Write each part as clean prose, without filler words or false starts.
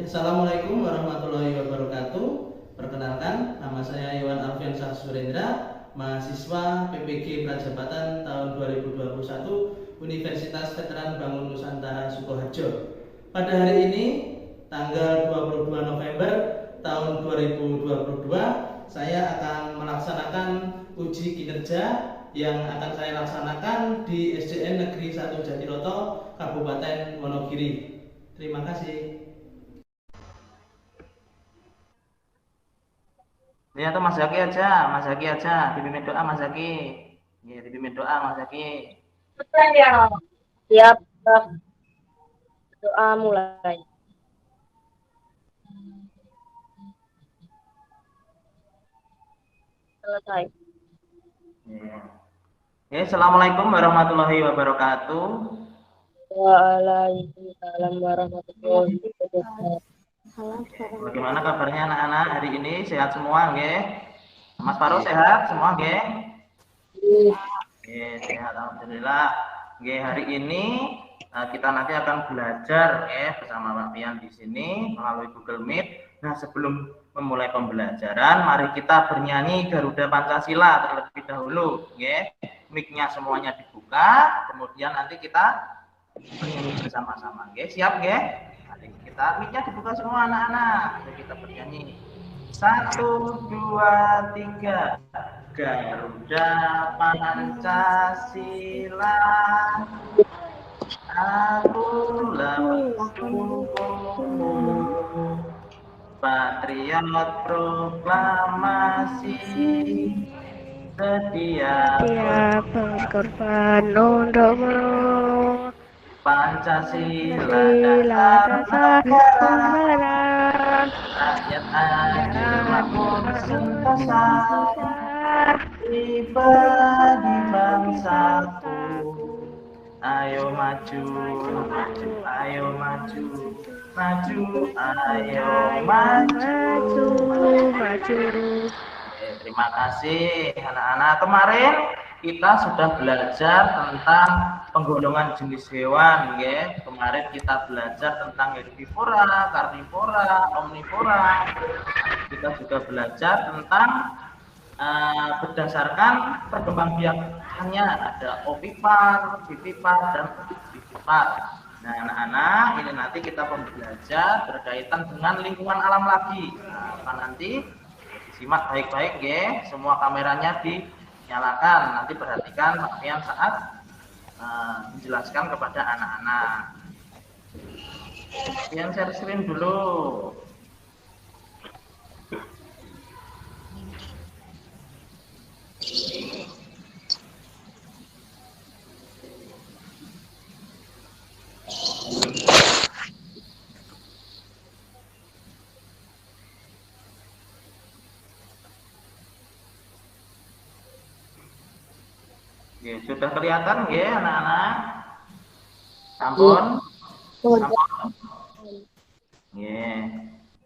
Assalamualaikum warahmatullahi wabarakatuh. Perkenalkan, nama saya Iwan Alfian Surendra, mahasiswa PPG Prajabatan tahun 2021 Universitas Veteran Bangun Nusantara Sukoharjo. Pada hari ini, tanggal 22 November tahun 2022, saya akan melaksanakan uji kinerja yang akan saya laksanakan di SDN Negeri 1 Jatiroto, Kabupaten Wonogiri. Terima kasih. Ya tuh Mas Zaki aja, dipimpin doa Mas Zaki. Ya, dipimpin doa Mas Zaki. Siap, doa mulai. Selesai. Ya, Assalamualaikum warahmatullahi wabarakatuh. Waalaikumsalam warahmatullahi wabarakatuh. Bagaimana kabarnya anak-anak hari ini? Sehat semua, nggih? Mas Faru sehat semua, nggih? Nggih, sehat alhamdulillah. Nggih, hari ini kita nanti akan belajar bersama Pak Pian di sini melalui Google Meet. Nah, sebelum memulai pembelajaran, mari kita bernyanyi Garuda Pancasila terlebih dahulu, nggih. Mic-nya semuanya dibuka, kemudian nanti kita bernyanyi bersama-sama, nggih. Siap, nggih? Kita mic-nya dibuka semua anak-anak. Jadi kita bernyanyi 1, 2, 3 Garuda Pancasila, akulah pendukungmu, patriot proklamasi, sedia berkorban untukmu. Pancasila dasar negara, rakyat adil makmur sentosa, pribadi bangsaku. Ayo maju, maju, ayo maju, maju, ayo maju, maju. Terima kasih anak-anak. Kemarin kita sudah belajar tentang penggolongan jenis hewan, ya. Kemarin kita belajar tentang herbivora, karnivora, omnivora. Kita juga belajar tentang berdasarkan perkembangbiakannya, ada ovipar, vivipar, dan vivipar. Nah, anak-anak, ini nanti kita belajar berkaitan dengan lingkungan alam lagi. Nah, nanti disimak baik-baik, ya. Semua kameranya dinyalakan. Nanti perhatikan Pak Pian saat menjelaskan kepada anak-anak. Yang share screen dulu. Ya, sudah kelihatan ya anak-anak? Ampun. Oke,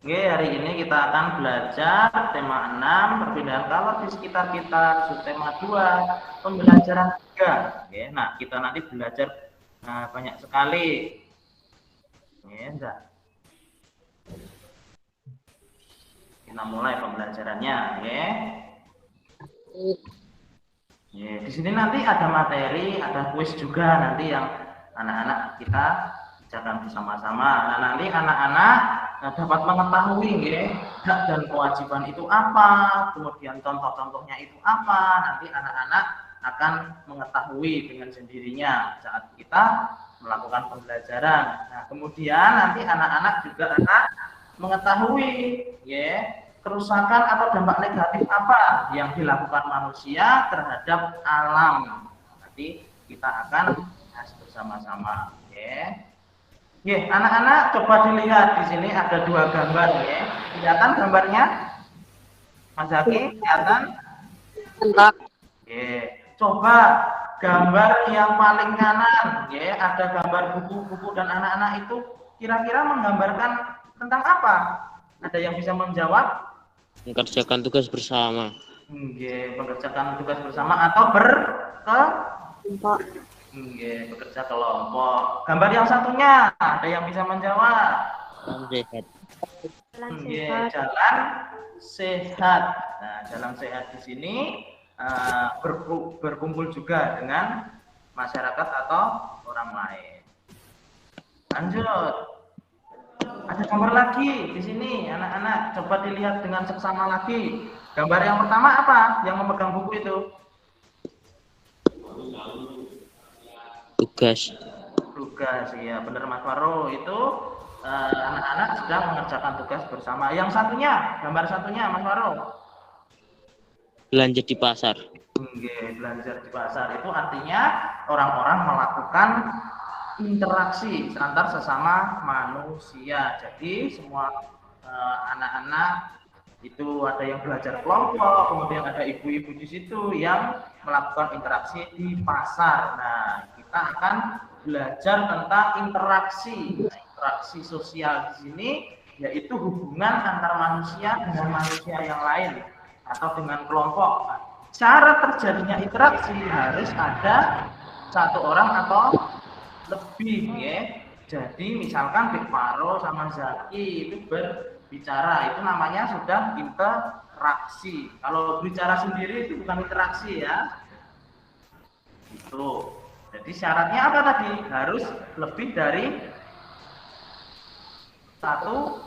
hari ini kita akan belajar tema 6 perpindahan kalor di sekitar kita, subtema 2 pembelajaran 3. Oke, nah kita nanti belajar banyak sekali. Enggak. Kita mulai pembelajarannya, ya. Ya, di sini nanti ada materi, ada kuis juga nanti yang anak-anak kita kerjakan bersama-sama. Nah, nanti anak-anak dapat mengetahui ya, hak dan kewajiban itu apa, kemudian contoh-contohnya itu apa. Nanti anak-anak akan mengetahui dengan sendirinya saat kita melakukan pembelajaran. Nah, kemudian nanti anak-anak juga akan mengetahui ya kerusakan atau dampak negatif apa yang dilakukan manusia terhadap alam. Nanti kita akan bahas bersama-sama ya. Ya, anak-anak coba dilihat di sini ada 2 gambar ya. Kelihatan gambarnya? Mas Zaki, kelihatan? Enggak. Ya, coba gambar yang paling kanan ya, ada gambar buku-buku dan anak-anak itu kira-kira menggambarkan tentang apa? Ada yang bisa menjawab? Mengerjakan tugas bersama. Mengerjakan tugas bersama atau Enggak. bekerja kelompok. Gambar yang satunya ada yang bisa menjawab? Sehat. Jalan sehat. Nah, jalan sehat di sini berkumpul juga dengan masyarakat atau orang lain. Lanjut. Ada gambar lagi di sini, anak-anak. Coba dilihat dengan seksama lagi. Gambar yang pertama apa? Yang memegang buku itu? Tugas. Tugas, ya benar Mas Faro. Itu anak-anak sedang mengerjakan tugas bersama. Yang satunya, gambar satunya Mas Faro. Belanja di pasar. Belajar di pasar itu artinya orang-orang melakukan interaksi antar sesama manusia. Jadi semua anak-anak itu ada yang belajar kelompok, kemudian ada ibu-ibu di situ yang melakukan interaksi di pasar. Nah, kita akan belajar tentang interaksi. Nah, interaksi sosial di sini yaitu hubungan antar manusia dengan manusia yang lain atau dengan kelompok. Nah, cara terjadinya interaksi harus ada satu orang atau lebih ya. Jadi misalkan Bik Faro sama Zaki itu berbicara, itu namanya sudah interaksi. Kalau bicara sendiri itu bukan interaksi ya. Itu. Jadi syaratnya apa tadi? Harus lebih dari satu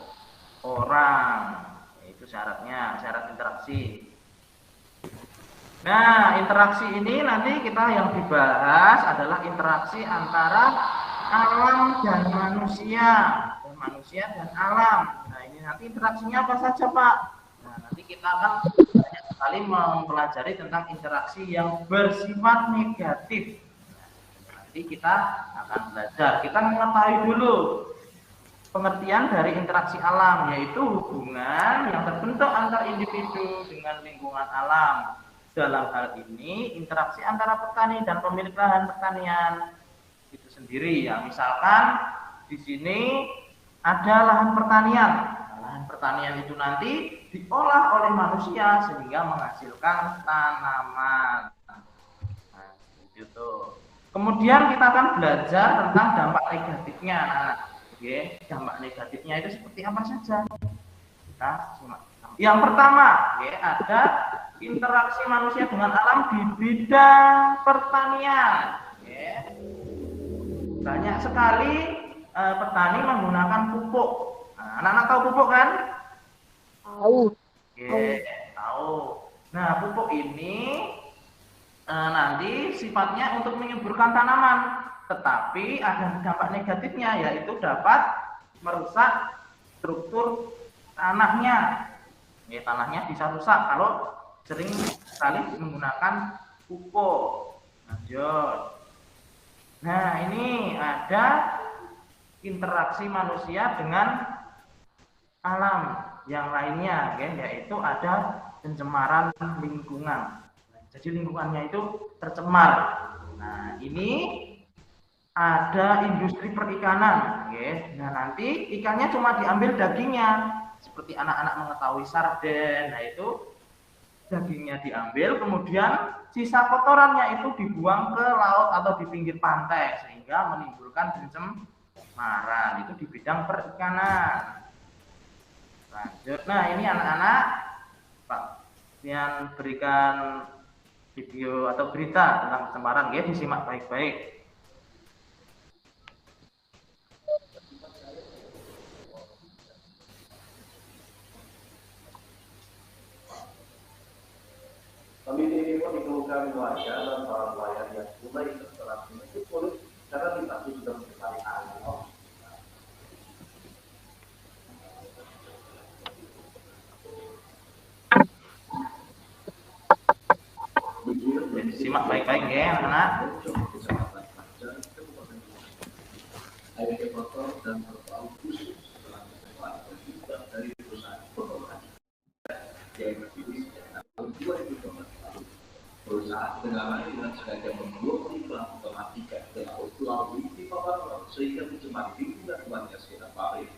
orang. Itu syaratnya, syarat interaksi. Nah, interaksi ini nanti kita yang dibahas adalah interaksi antara alam dan manusia dan alam. Nah, ini nanti interaksinya apa saja, Pak? Nah, nanti kita akan banyak sekali mempelajari tentang interaksi yang bersifat negatif. Nah, nanti kita akan belajar. Kita mengetahui dulu pengertian dari interaksi alam, yaitu hubungan yang terbentuk antar individu dengan lingkungan alam. Dalam hal ini interaksi antara petani dan pemilik lahan pertanian itu sendiri ya. Misalkan di sini ada lahan pertanian. Nah, lahan pertanian itu nanti diolah oleh manusia sehingga menghasilkan tanaman. Nah, itu. Kemudian kita akan belajar tentang dampak negatifnya. Nah, dampak negatifnya itu seperti apa saja? Kita simak. Yang pertama, ada interaksi manusia dengan alam di bidang pertanian. Banyak sekali petani menggunakan pupuk. Nah, anak-anak tahu pupuk kan? Tahu. Tahu. Nah, pupuk ini nanti sifatnya untuk menyuburkan tanaman, tetapi ada dampak negatifnya, yaitu dapat merusak struktur tanahnya. Tanahnya bisa rusak kalau sering sekali menggunakan pupuk. Lanjut. Nah, ini ada interaksi manusia dengan alam yang lainnya, yaitu ada pencemaran lingkungan. Jadi lingkungannya itu tercemar. Nah, ini ada industri perikanan, Nah, nanti ikannya cuma diambil dagingnya. Seperti anak-anak mengetahui sarden, nah itu dagingnya diambil, kemudian sisa kotorannya itu dibuang ke laut atau di pinggir pantai sehingga menimbulkan pencemaran. Itu di bidang perikanan. Lanjut. Nah, ini anak-anak Pak yang berikan video atau berita tentang pencemaran, ya disimak baik-baik. Komisi ini pun dikeluhkan warga dan para nelayan yang mulai setelah menutup mulut karena tidak sudah mencari air. Simak baik-baik ya anak-anak. Air kotor dan berbau khusus setelah terlibat dari perusahaan pengolahan yang berdiri sejak tahun 2012. Perusahaan pengelolaan dengan sengaja membuang limbah otomatika ke laut melalui pipa laut sehingga mencemari lingkungan warga sekitar pabrik.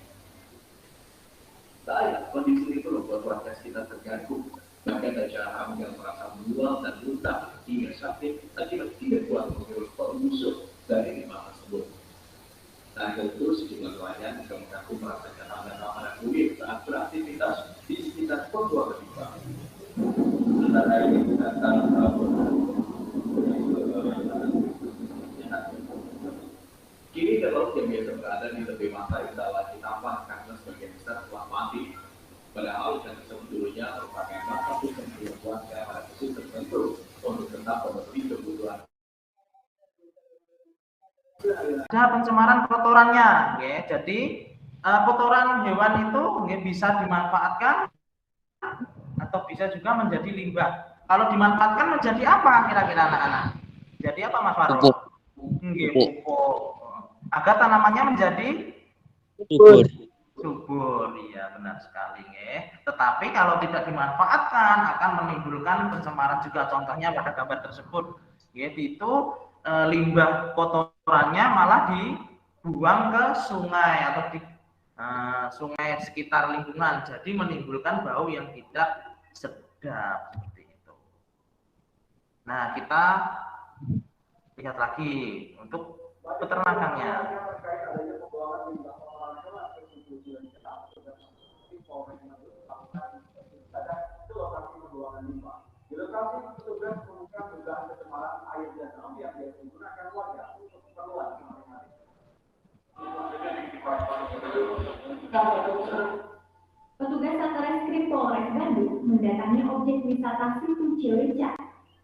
Sayang, kondisi itu membuat warga sekitar terganggu. Bahkan ada jamaah yang merasa mual dan muntah hingga sakit akibat tidak kuat mengurus pengusuk dari limbah tersebut. Nah, itu sejumlah nelayan juga mengaku merasakan hama-hama kulit saat beraktivitas di sekitar pembuangan limbah. Sementara ini datang kini laut yang biasa berada di tepi pantai telah ditambah karena sebagian besar telah mati. Padahal ikan tersebut dulunya merupakan salah satu kebutuhan warga pada musim tertentu untuk tetap memenuhi kebutuhan. Ada pencemaran kotorannya, ya. Jadi kotoran hewan itu ya, bisa dimanfaatkan atau bisa juga menjadi limbah. Kalau dimanfaatkan menjadi apa kira-kira anak-anak? Jadi apa Mas Farul? Pupuk. Agar tanamannya menjadi subur, iya benar sekali ya. Tetapi kalau tidak dimanfaatkan akan menimbulkan pencemaran juga. Contohnya pada gambar tersebut, yaitu limbah kotorannya malah dibuang ke sungai atau di sungai sekitar lingkungan. Jadi menimbulkan bau yang tidak sedap seperti itu. Nah, kita lihat lagi untuk peternakannya. Di lokasi petugas menemukan dugaan pencemaran air danau yang digunakan warga untuk keperluan masing-masing. Petugas Satreskrim Polres Bandung mendatangi objek wisata Situ Cilenca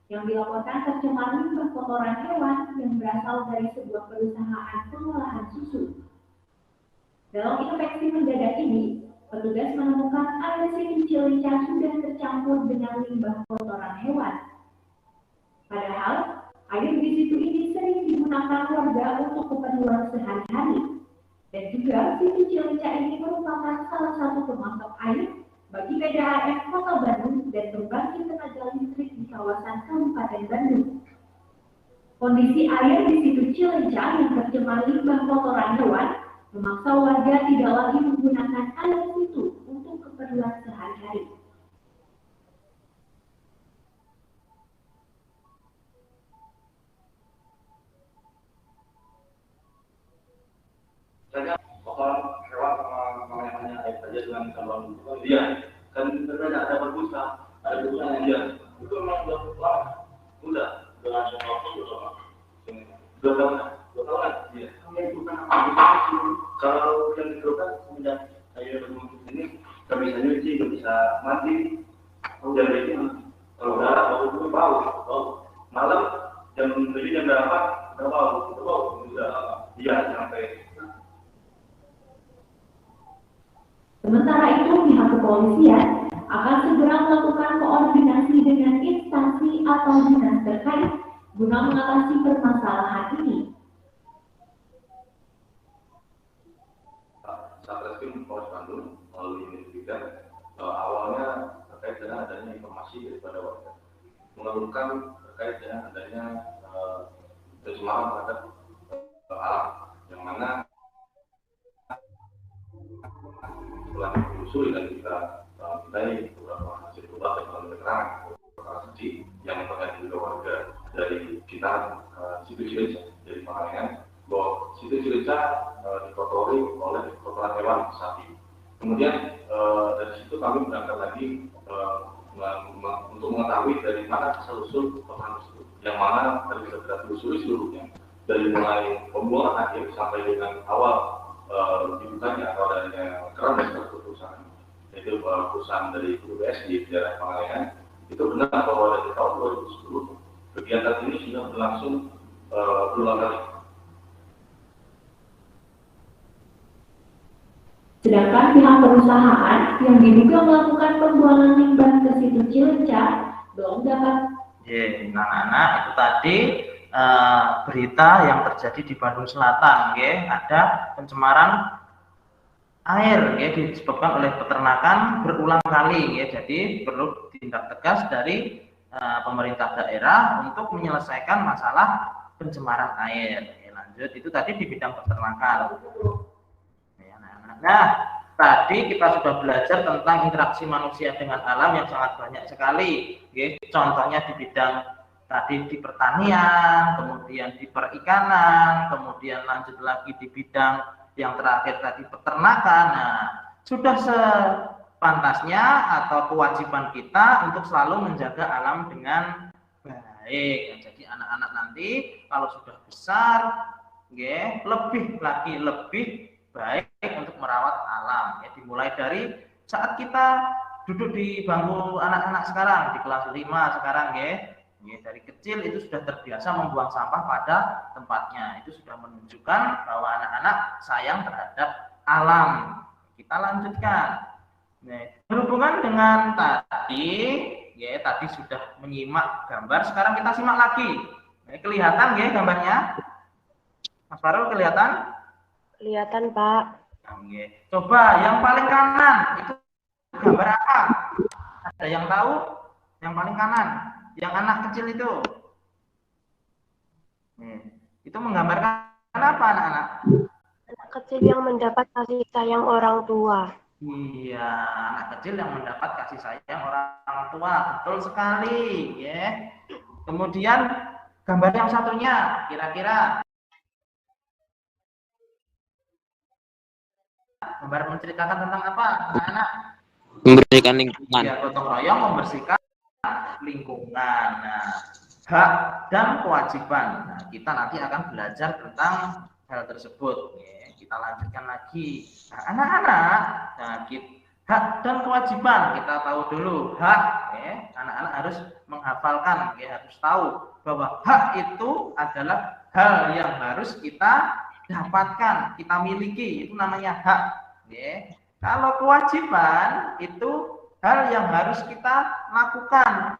yang dilaporkan tercemar limbah kotoran hewan yang berasal dari sebuah perusahaan pengolahan susu. Dalam inspeksi mendadak ini, petugas menemukan air Situ Cilenca sudah tercampur dengan limbah kotoran hewan. Padahal, air di situ ini sering digunakan warga untuk keperluan sehari-hari. Dan juga, Situ Cilenca ini merupakan salah satu pemasok air bagi PDAM Kota Bandung dan pembangkit tenaga listrik di kawasan Kabupaten Bandung. Kondisi air di Situ Cilenca yang tercemar limbah kotoran hewan memaksa warga tidak lagi menggunakan air situ untuk keperluan sehari-hari. Misalnya kotoran hewan sama namanya air saja dengan saluran dia kan sebenarnya ada berbusa, ada berbusa dia itu memang sudah dengan dua tahun dia. Kalau yang dikeluarkan sudah air berbusa ini kebisanya sih nggak bisa mati. Hujan ini kalau udah bau malam jam 7 jam berapa udah bau sudah dia sampai. Sementara itu, pihak kepolisian akan segera melakukan koordinasi dengan instansi atau dinas terkait guna mengatasi permasalahan ini. Satreskrim Polres Bandung melalui investigator awalnya terkait dengan adanya informasi daripada warga mengeluhkan terkait dengan adanya pencemaran terhadap alam yang mana setelah ditelusuri dan kita mintai beberapa hasil obat dan keterangan saksi yang terkait juga warga dari kita Situ Cilenca dari Pangalengan bahwa Situ Cilenca dikotori oleh kotoran hewan sapi. Kemudian dari situ kami berangkat lagi untuk mengetahui dari mana asal usul permasalahan tersebut, yang mana harus bisa kita telusuri seluruhnya dari mulai pembuangan akhir sampai dengan awal dibukanya atau adanya keran dari suatu perusahaan, yaitu perusahaan dari UBS di daerah Pangalengan. Itu benar bahwa dari tahun 2010 kegiatan ini sudah berlangsung berulang kali. Sedangkan pihak perusahaan yang diduga melakukan pembuangan limbah ke situ Cilenca belum dapat. Anak-anak, itu tadi berita yang terjadi di Bandung Selatan, ada pencemaran air disebabkan oleh peternakan berulang kali, jadi perlu tindak tegas dari pemerintah daerah untuk menyelesaikan masalah pencemaran air. Lanjut, itu tadi di bidang peternakan. Nah, tadi kita sudah belajar tentang interaksi manusia dengan alam yang sangat banyak sekali. Contohnya di bidang tadi di pertanian, kemudian di perikanan, kemudian lanjut lagi di bidang yang terakhir tadi peternakan. Nah, sudah sepantasnya atau kewajiban kita untuk selalu menjaga alam dengan baik. Jadi anak-anak nanti kalau sudah besar, lebih baik untuk merawat alam. Dimulai dari saat kita duduk di bangku anak-anak sekarang, di kelas 5 sekarang, dari kecil itu sudah terbiasa membuang sampah pada tempatnya. Itu sudah menunjukkan bahwa anak-anak sayang terhadap alam. Kita lanjutkan. Berhubungan dengan tadi, tadi sudah menyimak gambar. Sekarang kita simak lagi. Kelihatan gambarnya? Mas Farul kelihatan? Kelihatan, Pak. Coba yang paling kanan itu gambar apa? Ada yang tahu? Yang paling kanan, yang anak kecil itu. Itu menggambarkan apa, anak-anak? Anak kecil yang mendapat kasih sayang orang tua. Iya, anak kecil yang mendapat kasih sayang orang tua. Betul sekali, Kemudian gambar yang satunya kira-kira gambar menceritakan tentang apa, anak-anak? Membersihkan lingkungan. Ya, gotong royong membersihkan lingkungan. Nah, hak dan kewajiban. Nah, kita nanti akan belajar tentang hal tersebut. Kita lanjutkan lagi. Nah, anak-anak, hak dan kewajiban kita tahu dulu. Hak, anak-anak harus menghafalkan, harus tahu bahwa hak itu adalah hal yang harus kita dapatkan, kita miliki, itu namanya hak. Kalau kewajiban itu hal yang harus kita lakukan.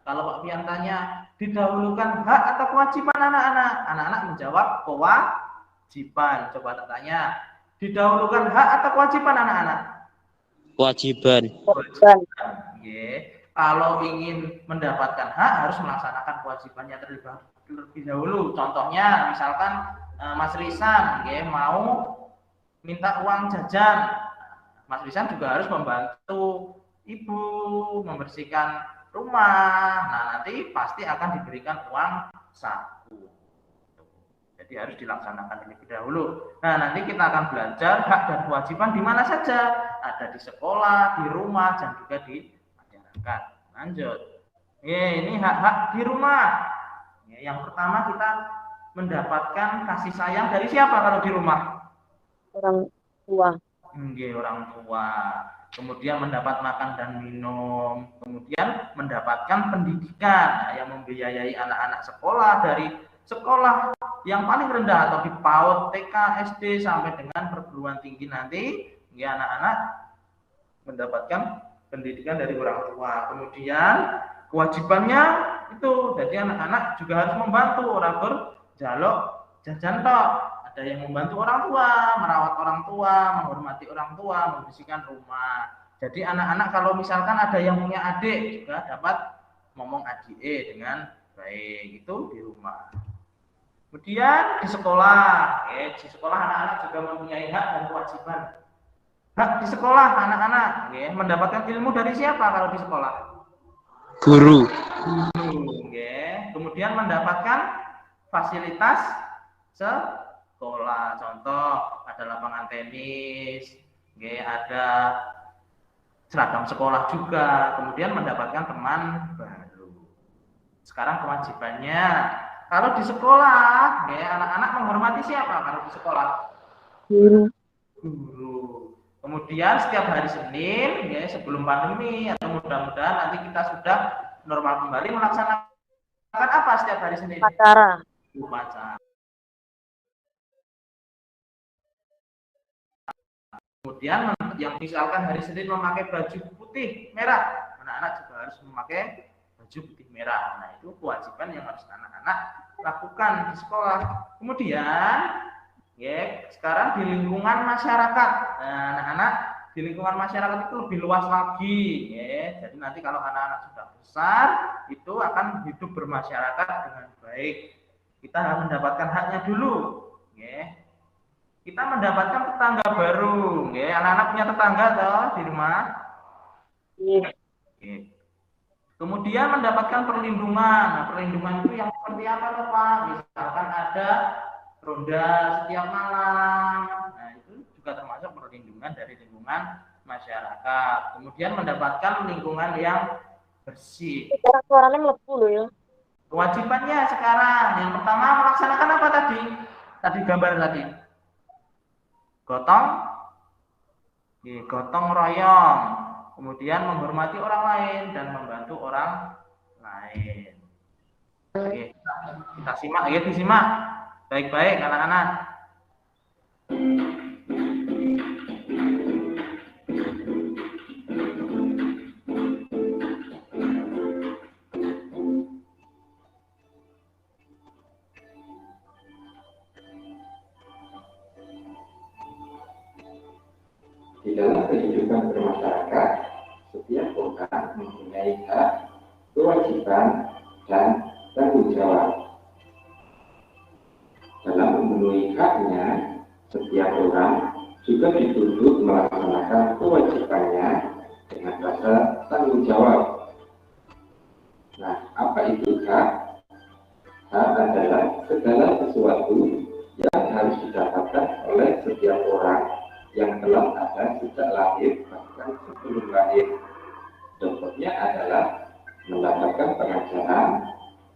Kalau Pak Pian tanya, didahulukan hak atau kewajiban anak-anak? Anak-anak menjawab kewajiban. Coba tak tanya, didahulukan hak atau kewajiban anak-anak? Kewajiban. Kalau ingin mendapatkan hak harus melaksanakan kewajibannya terlebih dahulu. Contohnya, misalkan Mas Risan mau minta uang jajan, Mas Risan juga harus membantu ibu membersihkan rumah. Nah, nanti pasti akan diberikan uang saku. Jadi harus dilaksanakan terlebih dahulu. Nah, nanti kita akan belajar hak dan kewajiban di mana saja. Ada di sekolah, di rumah, dan juga di masyarakat. Lanjut. Ini hak-hak di rumah. Yang pertama kita mendapatkan kasih sayang dari siapa kalau di rumah? Orang tua. Orang tua. Kemudian mendapat makan dan minum. Kemudian mendapatkan pendidikan yang membiayai anak-anak sekolah dari sekolah yang paling rendah atau di PAUD, TK, SD sampai dengan perguruan tinggi nanti, anak-anak mendapatkan pendidikan dari orang tua. Kemudian kewajibannya itu, jadi anak-anak juga harus membantu orang berjaluk jajan tok. Ada yang membantu orang tua, merawat orang tua, menghormati orang tua, membersihkan rumah. Jadi anak-anak kalau misalkan ada yang punya adik juga dapat ngomong adik dengan baik, itu di rumah. Kemudian di sekolah, anak-anak juga mempunyai hak dan kewajiban. Hak di sekolah anak-anak, mendapatkan ilmu dari siapa kalau di sekolah? Guru. Kemudian mendapatkan fasilitas sekolah, contoh ada lapangan tenis, ada seragam sekolah juga, kemudian mendapatkan teman baru. Sekarang kewajibannya, kalau di sekolah, ya, anak-anak menghormati siapa kalau di sekolah? Guru. Kemudian setiap hari Senin, ya, sebelum pandemi atau mudah-mudahan nanti kita sudah normal kembali, melaksanakan apa setiap hari Senin? Upacara. Upacara. Kemudian yang misalkan hari Senin memakai baju putih merah, anak-anak juga harus memakai baju putih merah. Nah, itu kewajiban yang harus anak-anak lakukan di sekolah. Kemudian, ya, sekarang di lingkungan masyarakat, nah, anak-anak di lingkungan masyarakat itu lebih luas lagi, ya. Jadi nanti kalau anak-anak sudah besar, itu akan hidup bermasyarakat dengan baik. Kita harus mendapatkan haknya dulu, ya. Kita mendapatkan tetangga baru, ya. Anak-anak punya tetangga toh di rumah. Iya. Oke. Kemudian mendapatkan perlindungan. Nah, perlindungan itu yang seperti apa toh, Pak? Misalkan ada ronda setiap malam. Nah, itu juga termasuk perlindungan dari lingkungan masyarakat. Kemudian mendapatkan lingkungan yang bersih. Suaranya melepuh loh ya. Kewajibannya sekarang yang pertama melaksanakan apa tadi? Tadi gambar tadi. Gotong royong, kemudian menghormati orang lain dan membantu orang lain. Oke, kita simak ya, disimak baik-baik anak-anak. Di dalam kehidupan bermasyarakat, setiap orang mempunyai hak, kewajiban, dan tanggung jawab. Dalam memenuhi haknya, setiap orang juga dituntut melaksanakan kewajibannya dengan rasa tanggung jawab. Nah, apa itu hak? Hak adalah segala sesuatu yang harus didapatkan oleh setiap orang yang telah ada sejak lahir bahkan sebelum lahir. Contohnya adalah mendapatkan pengajaran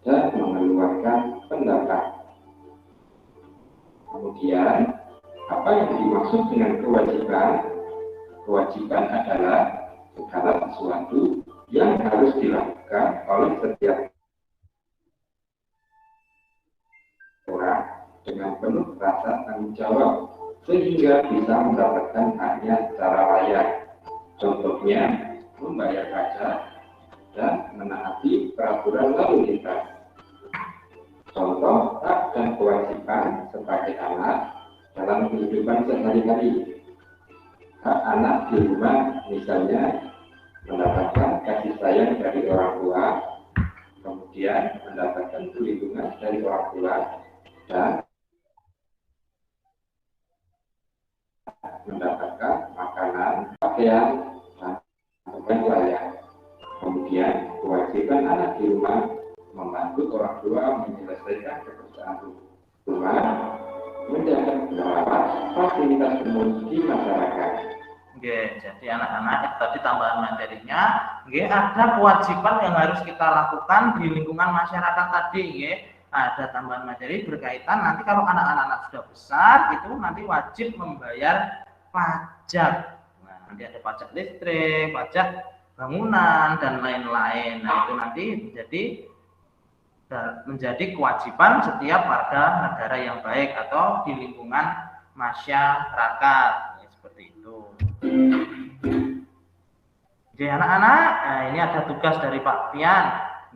dan mengeluarkan pendapat. Kemudian, apa yang dimaksud dengan kewajiban? Kewajiban adalah segala sesuatu yang harus dilakukan oleh setiap orang dengan penuh rasa tanggung jawab, sehingga bisa mendapatkan haknya secara layak. Contohnya, membayar pajak dan menaati peraturan lalu lintas. Contoh hak dan kewajiban sebagai anak dalam kehidupan sehari-hari. Hak anak di rumah misalnya mendapatkan kasih sayang dari orang tua, kemudian mendapatkan perlindungan dari orang tua, dan mendapatkan makanan, pakaian, dan tempat layak. Kemudian kewajiban anak di rumah membantu orang tua menyelesaikan pekerjaan rumah, menjaga merawat fasilitas umum di masyarakat. Oke, jadi anak-anak tadi tambahan materinya, ada kewajiban yang harus kita lakukan di lingkungan masyarakat tadi, ada tambahan materi berkaitan nanti kalau anak-anak sudah besar itu nanti wajib membayar pajak. Nah, nanti ada pajak listrik, pajak bangunan dan lain-lain. Nah, itu nanti menjadi kewajiban setiap warga negara yang baik atau di lingkungan masyarakat. Ya, seperti itu. Jadi anak-anak, nah ini ada tugas dari Pak Pian.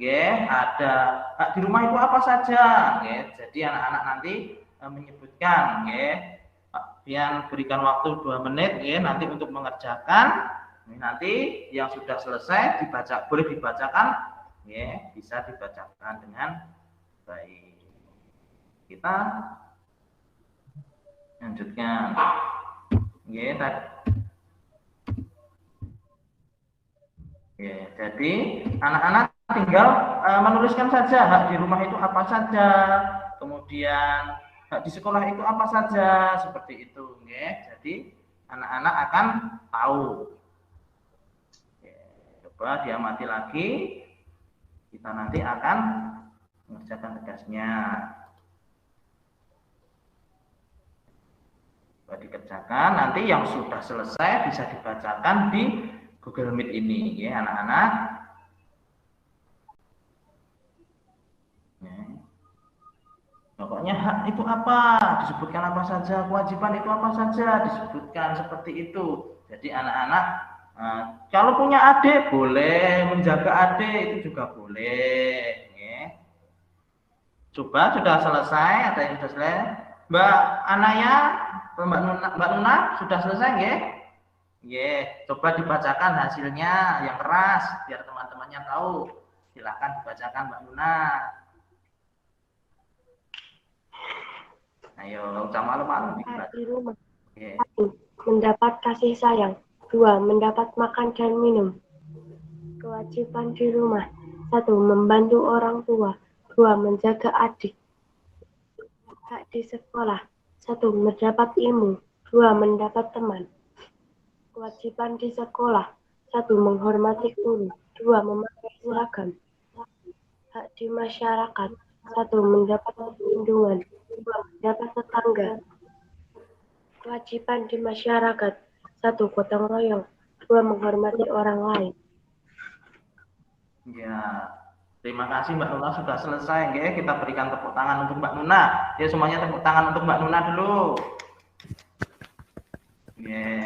Ada di rumah itu apa saja. Jadi anak-anak nanti menyebutkan. Pak Pian berikan waktu 2 menit nanti untuk mengerjakan. Nanti yang sudah selesai boleh dibacakan, bisa dibacakan dengan baik. Kita lanjutkan. Jadi anak-anak tinggal menuliskan saja hak di rumah itu apa saja, kemudian hak di sekolah itu apa saja, seperti itu. Jadi anak-anak akan tahu. Coba diamati lagi. Kita nanti akan mengerjakan tugasnya. Coba dikerjakan. Nanti yang sudah selesai bisa dibacakan di Google Meet ini, ya anak-anak. Pokoknya hak itu apa? Disebutkan apa saja, kewajiban itu apa saja, disebutkan seperti itu. Jadi anak-anak kalau punya adik boleh menjaga adik, itu juga boleh. Ya. Coba sudah selesai, ada yang sudah selesai. Mbak Anaya, Mbak Nuna sudah selesai, ya? Ya, coba dibacakan hasilnya yang keras biar teman-temannya tahu. Silakan dibacakan Mbak Nuna. Ayo, jangan malu-malu Di rumah. Yeah. 1. Mendapat kasih sayang. 2. Mendapat makan dan minum. Kewajiban di rumah. 1. Membantu orang tua. 2. Menjaga adik. Hak di sekolah. 1. Mendapat ilmu. 2. Mendapat teman. Kewajiban di sekolah. 1. Menghormati guru. 2. Memakai seragam. Hak di masyarakat. 1. Mendapat perlindungan. 2. Mendapat tetangga. Kewajiban di masyarakat. 1. Gotong royong. 2. Menghormati orang lain. Ya, terima kasih Mbak Nuna sudah selesai. Ya. Kita berikan tepuk tangan untuk Mbak Nuna. Ya, semuanya tepuk tangan untuk Mbak Nuna dulu. Ya.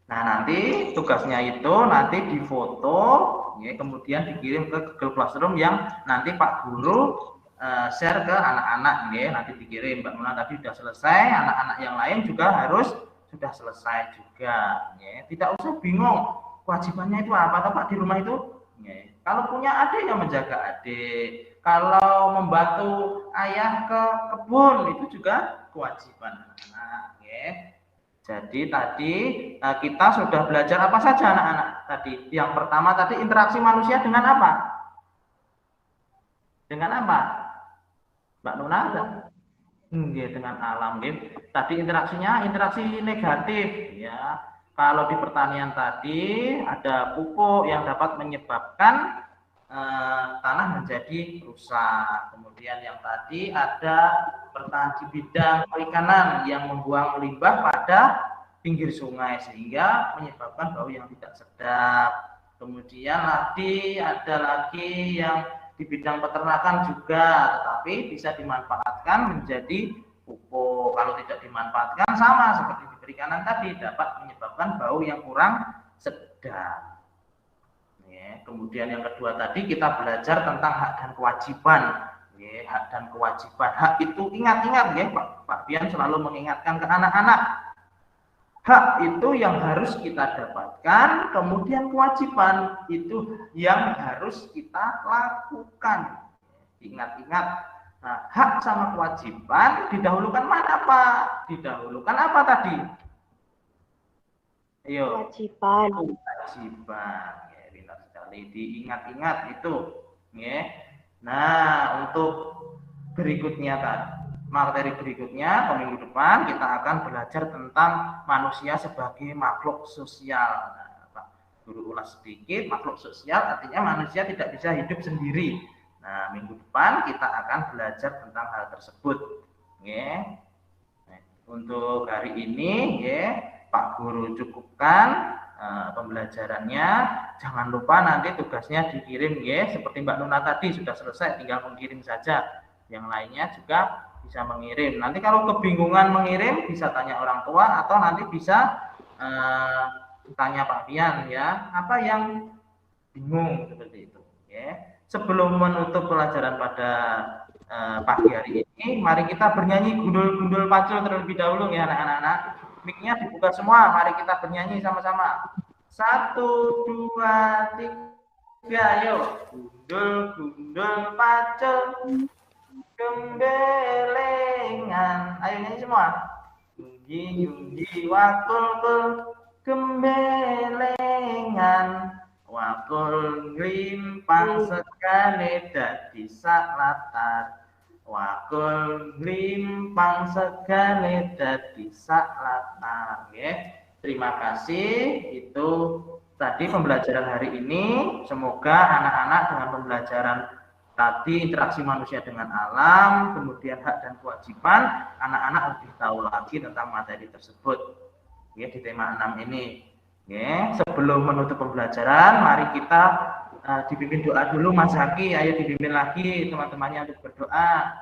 Nah, nanti tugasnya itu nanti difoto, ya, kemudian dikirim ke Google Classroom yang nanti Pak Guru share ke anak-anak, ya. Nanti dikirim. Mbak Nuna tadi sudah selesai, anak-anak yang lain juga harus sudah selesai juga. Ya. Tidak usah bingung kewajibannya itu apa, atau Pak di rumah itu. Ya. Kalau punya adik yang menjaga adik, kalau membantu ayah ke kebun itu juga kewajiban anak. Ya. Jadi tadi kita sudah belajar apa saja anak-anak tadi. Yang pertama tadi interaksi manusia dengan apa? Dengan apa? Mbak Nuna ada? Dengan alam. Tadi interaksinya interaksi negatif. Ya. Kalau di pertanian tadi ada pupuk yang dapat menyebabkan tanah menjadi rusak. Kemudian yang tadi ada pertanian di bidang perikanan yang membuang limbah pada pinggir sungai sehingga menyebabkan bau yang tidak sedap. Kemudian tadi ada lagi yang di bidang peternakan juga, tetapi bisa dimanfaatkan menjadi pupuk. Kalau tidak dimanfaatkan sama seperti di perikanan tadi dapat menyebabkan bau yang kurang sedap. Ya, kemudian yang kedua tadi kita belajar tentang hak dan kewajiban. Ya, hak dan kewajiban. Hak itu ingat-ingat ya, Pak Bian selalu mengingatkan ke anak-anak. Hak itu yang harus kita dapatkan, kemudian kewajiban itu yang harus kita lakukan. Ingat-ingat, nah, hak sama kewajiban didahulukan mana Pak? Didahulukan apa tadi? Ayo. Kewajiban. Kewajiban, ya, benar sekali. Diingat-ingat itu, ya. Nah, untuk berikutnya tadi. Materi berikutnya, minggu depan kita akan belajar tentang manusia sebagai makhluk sosial. Nah, Pak Guru ulas sedikit, makhluk sosial artinya manusia tidak bisa hidup sendiri. Nah, minggu depan kita akan belajar tentang hal tersebut. Ya. Nah, untuk hari ini, ya, Pak Guru cukupkan pembelajarannya. Jangan lupa nanti tugasnya dikirim, ya. Seperti Mbak Nuna tadi sudah selesai, tinggal mengirim saja. Yang lainnya juga bisa mengirim. Nanti kalau kebingungan mengirim bisa tanya orang tua atau nanti bisa tanya Pak Bian, ya, apa yang bingung seperti itu. Ya. Sebelum menutup pelajaran pada pagi hari ini, mari kita bernyanyi gundul-gundul pacul terlebih dahulu ya anak-anak. Mic-nya dibuka semua, mari kita bernyanyi sama-sama. 1, 2, 3, ayo. Gundul-gundul pacul. Gembelengan, ayo nyanyi semua. Gunggi wakul gembelengan, wakul glimpang sekali dadi saklatar, wakul glimpang sekali dadi saklatar. Ya, terima kasih. Itu tadi pembelajaran hari ini, semoga anak-anak dengan pembelajaran tadi interaksi manusia dengan alam, kemudian hak dan kewajiban, anak-anak lebih tahu lagi tentang materi tersebut. Ya, di tema 6 ini. Ya, sebelum menutup pembelajaran, mari kita dipimpin doa dulu Mas Zaki. Ayo dipimpin lagi teman-temannya untuk berdoa.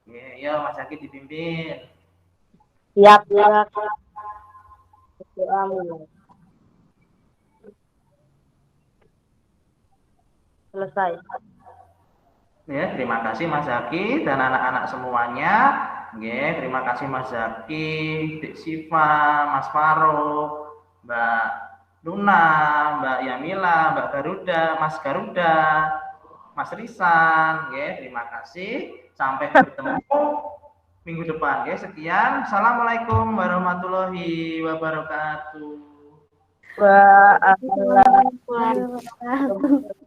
Ya, ya Mas Zaki dipimpin. Siap. Doa mulai. Selesai. Ya, terima kasih Mas Zaki dan anak-anak semuanya. Ya, terima kasih Mas Zaki, Dek Siva, Mas Faro, Mbak Luna, Mbak Yamila, Mbak Garuda, Mas Garuda, Mas Risan. Ya, terima kasih. Sampai bertemu minggu depan. Ya, sekian. Assalamualaikum warahmatullahi wabarakatuh. Warahmatullahi wabarakatuh.